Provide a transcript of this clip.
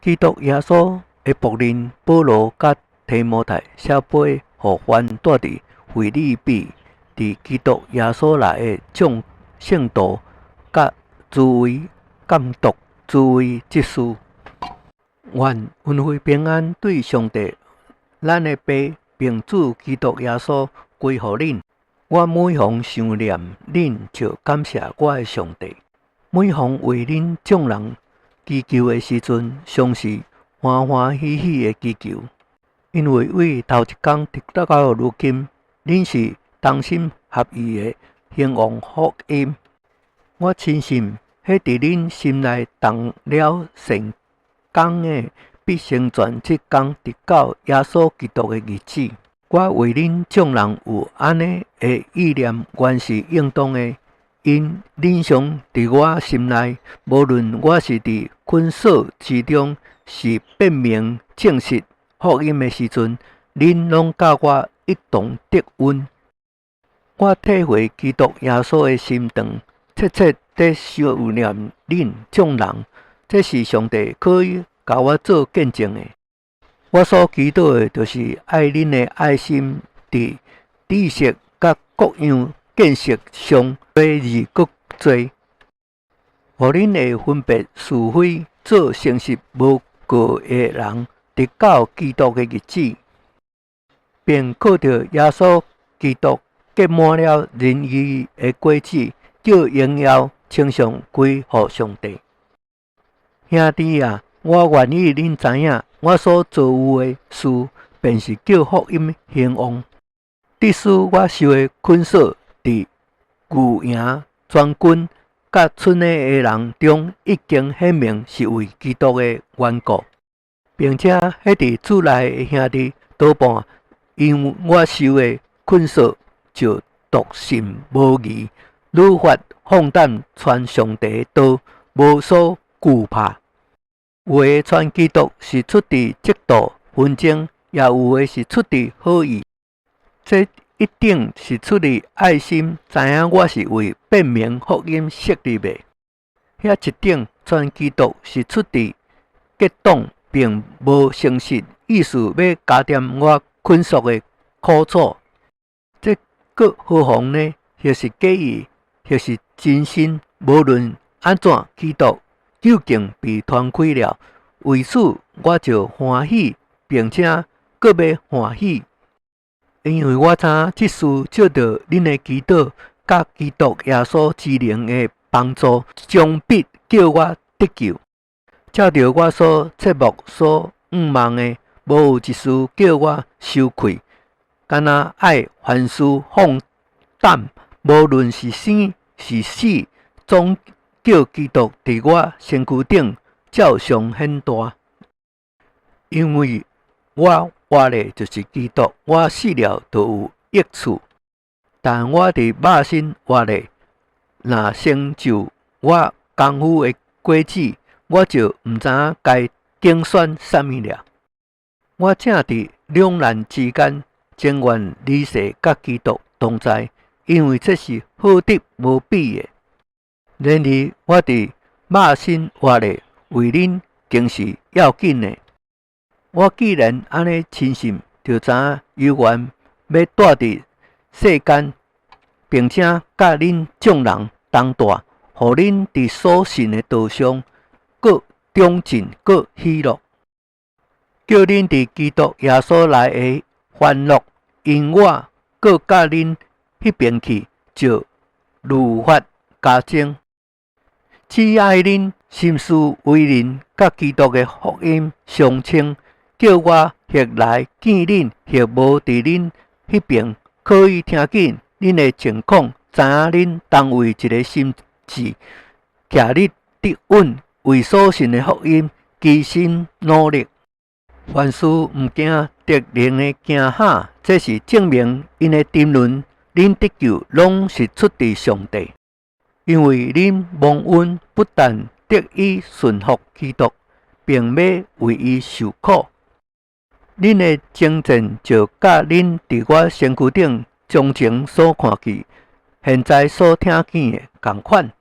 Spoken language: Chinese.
基督耶稣的仆人保罗甲提摩太写批，互凡住伫腓立比，伫基督耶稣内的众圣徒甲诸位监督、诸位执事，愿恩惠平安对上帝，咱的爸，并主基督耶稣归乎恁。我每逢想念恁，就感谢我的上帝；每逢为恁众人祈求的时阵，常是欢欢喜喜的祈求。因为为头一天直到如今，恁是同心合意的兴旺福音。我深信，迄伫恁心内动了善工的，必成全这工，直到耶稣基督的日子。我为恁众人有安尼的意念，原是应当的，因恁常伫我心内，无论我是伫困锁之中，是辨明证实福音的时阵，恁拢甲我一同得恩。我体会基督耶稣的心肠，切切地想念恁众人，这是上帝可以甲我做见证的。我所祈祷的，就是爱恁的爱心，伫知识甲各样见识上多而搁多，互恁会分别是非，做诚实无过的人，直到基督的日子，并靠着耶稣基督结满了仁义的果子，叫荣耀称颂归乎上帝。兄弟啊，我愿意恁知影，我所做有的事，便是叫福音兴旺。即使我受的困锁伫御营全军甲村内的人中，已经显明是为基督的缘故，并且迄伫主内的兄弟多半因我受的困锁，就笃信无疑，愈发放胆传上帝的道，无所惧怕。有的传基督是出自嫉妒纷争，也有的是出自好意。这一定是出自爱心，知影我是为辨明福音设立的。遐一定传基督是出自结党，并无诚实，意思要加添我困锁的苦楚。这个何妨呢？或是假意，或是真心，无论安怎，基督究竟被传开了，为此我就欢喜，并且搁要欢喜，因为我知影这事借着恁的祈祷，甲基督耶稣之灵的帮助，将必叫我得救。照着我所切慕所仰望的，无有一事叫我羞愧，敢若爱凡事放胆，无论是生是死，总叫基督伫我身躯顶照常显大。因为我活的就是基督，我死了就有益处。但我伫肉身活的，若成就我功夫的果子，我就毋知影该竞选啥物了。我正伫两难之间，情愿离世甲基督同在，因为这是好得无比的。然而我伫肉身活的，为恁更是要紧的。我既然安尼深信，就知影有缘要住伫世间，并且甲恁众人同住，互恁伫所信的道上，各忠进，各喜乐，叫恁伫基督耶稣内的欢乐，因我各甲恁迄边去，就愈发加增。只爱恁心思为人，甲基督的福音相称。叫我或来见恁，或无伫恁迄边，可以听见恁的情况，知影恁同为一个心志，徛立得稳，为所信的福音齐心努力。凡事毋惊，得灵的惊吓，这是证明因的沉沦，恁得救拢是出自上帝。因为恁蒙恩，不但得以顺服基督，并要为伊受苦。恁的精进就甲恁伫我身躯顶从前所看见、现在所听见的共款。